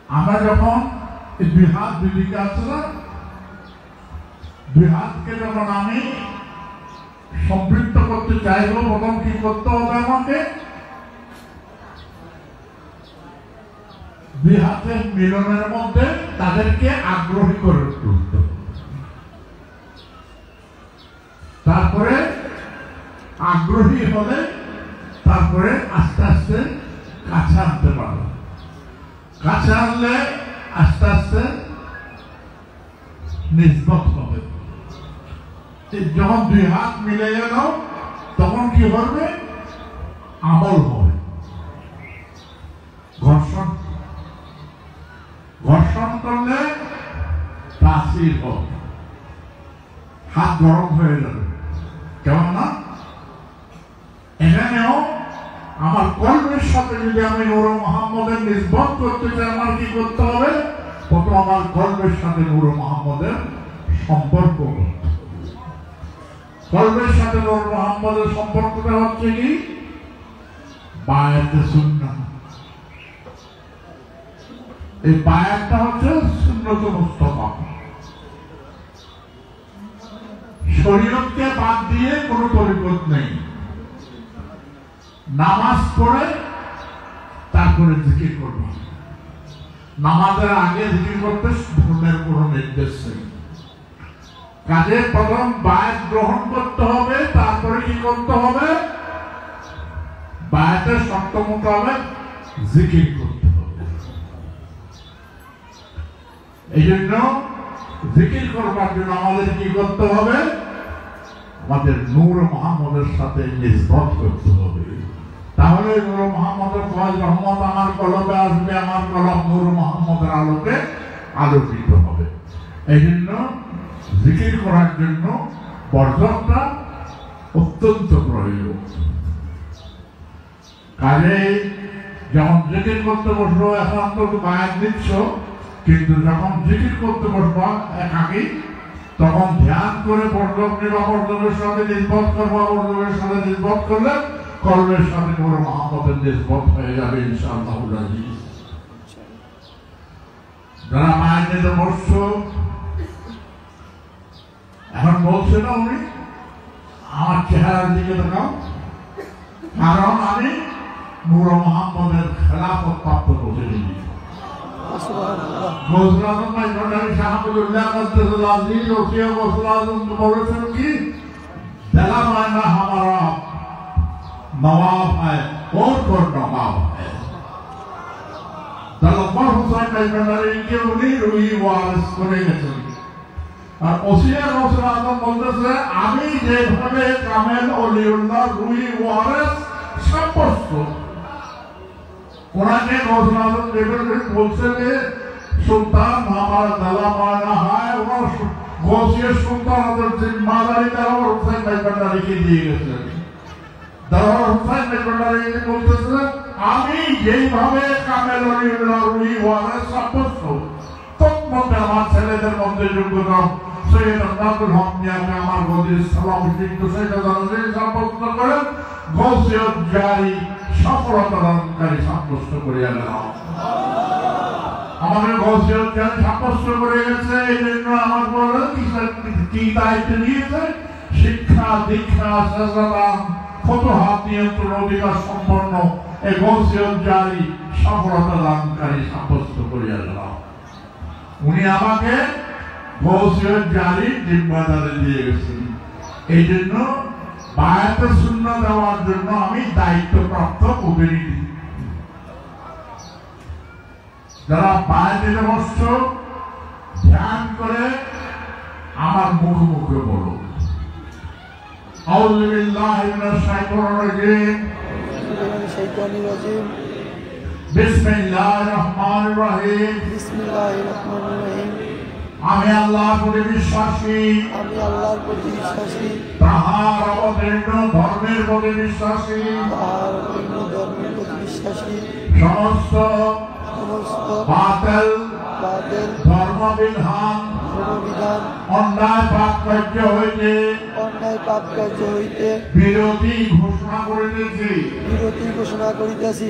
আমরা যখন দুই হাত দুই দিকে আছে না, দুই হাতকে যখন আমি সম্পৃক্ত করতে চাইবো, প্রথম কি করতে হবে? আমাকে দুই হাতের মিলনের মধ্যে তাদেরকে আগ্রহী করে তুলতে হবে। তারপরে আগ্রহী হলে তারপরে আস্তে আস্তে কাছে আনতে পারবো। কাছে আনলে আস্তে আস্তে নিষ্পত হবে। যখন দুই হাত মিলে গেল তখন কি হবে? আমল হবে। ঘর্ষণ ঘর্ষণ করলে তাসির হবে, হাত গরম হয়ে যাবে, কেমন না? এখানেও আমার কলবের সাথে যদি আমি নূর মুহাম্মদের নিসবত করতে চাই, আমার কি করতে হবে? প্রথম আমার কলবের সাথে নূর মুহাম্মদের সম্পর্ক করতে হবে। কলবের সাথে নূর মুহাম্মদের সম্পর্কটা হচ্ছে কি? বায়াতে সুন্নাহ। এই বায়াতটা হচ্ছে সুন্নতে মুস্তাফা। শরীয়তকে বাদ দিয়ে কোনো তরিকত নেই। নামাজ পড়ে তারপরে জিকির করবে। নামাজের আগে জিকির করতে ধর্মের কোনো নির্দেশ নেই। কাজে প্রথম বায়াত গ্রহণ করতে হবে, তারপরে কি করতে হবে? বায়াতের শর্ত মোতাবেক জিকির করতে হবে। এই জন্য জিকির করবার জন্য আমাদের কি করতে হবে? আমাদের নূর মুহাম্মদের সাথে নিসবত করতে হবে। তাহলে নূর মুহাম্মদের ফয়জ রহমত আমার কলবে আসবে, আমার কলব নূর মুহাম্মদের আলোকে আলোকিত হবে। এই জন্য জিকির করার জন্য বর্জনটা অত্যন্ত প্রয়োজন। কাজে যখন জিকির করতে বসবো, এখন তো বায়াত দিচ্ছ, কিন্তু যখন জিকির করতে বসবা একাকী, তখন ধ্যান করে বর্জন নিবা, বর্জনের সাথে নিসবত করবা, বর্জনের সাথে নিসবত করলে কলবের সাথে নূর মুহাম্মদের নিসবত হয়ে যাবে ইনশাআল্লাহ। যারা মায়ের নিতে বসছো, এখন বলছে না উনি আমার চেহারার দিকে দেখাও, কারণ আমি নূর মুহাম্মদের খেলাফত প্রাপ্ত প্রতিনিধি। গৌসুল আজম ভান্ডারী শাহাবুল্লাহ কাদ্দাসাল্লাহু আযীজ ওসিয়া গৌসুল আজম বলেছেন কি, দিলা মায়না हमारा नवाब है और कोई नवाब है। दलबर हुसैन भांडाরী के उन्हीं रुई वारिस করে গেছেন। আর ওসিয়া গৌসুল আজম বলতেছে, আমি যেভাবে কামেল ওলিউল্লাহ রুই ওয়ারিস সাব্যস্ত, ওনাকে গৌসুল আজম যেভাবে বলছে যে সুলতান আমার দালা মায়না হয়, ওনার গৌসিয়া সুলতানদের জিম্মাদারি দালাওয়ার হুসাইন ভান্ডারীকে দিয়ে গেছেন। দালাওয়ার হুসাইন ভান্ডারী বলতেছে, আমি যেইভাবে কামেল ওলিউল্লাহ রুই ওয়ারিস সাব্যস্ত, তৎমধ্যে আমার ছেলেদের মধ্যে যোগ্যতা সৈয়দ আব্দুল হক মিয়াকে আমার গদির সালাম সিদ্ধ সাব্যস্ত করেন, গৌসিয়ত জারি সফলতা দানকারী সাব্যস্ত করিয়া গেলাম। আমাদের গৌসিয়ত জারি সাব্যস্ত করে গেছে। এই জন্য আমার বলে কি দায়িত্ব নিয়েছে? শিক্ষা, দীক্ষা, সাজাদান, ফতোহাত নিয়ন্ত্রণ অধিকার সম্পন্ন এই গৌসিয়ত জারি সফলতা দানকারী সাব্যস্ত করিয়া গেলাম। উনি আমাকে গৌসিয়ত জারি জিম্মাদারি দিয়ে গেছেন। এই জন্য বায়াতে সুন্নাহ দেওয়ার জন্য আমি দায়িত্বপ্রাপ্ত প্রতিনিধি। যারা বায়াতে বসছ, ধ্যান করে আমার মুখে মুখে বলো, আউযু বিল্লাহি মিনাশ শাইতানির রাজীম, বিসমিল্লাহির রহমানির রহিম। আমি আল্লাহর প্রতি বিশ্বাসী, তাহার অবতীর্ণ ধর্মের প্রতি বিশ্বাসী, সমস্ত বাতিল ধর্মবিধান অন্যায় পাপ কার্য হইতে বিরতি ঘোষণা করিতেছি।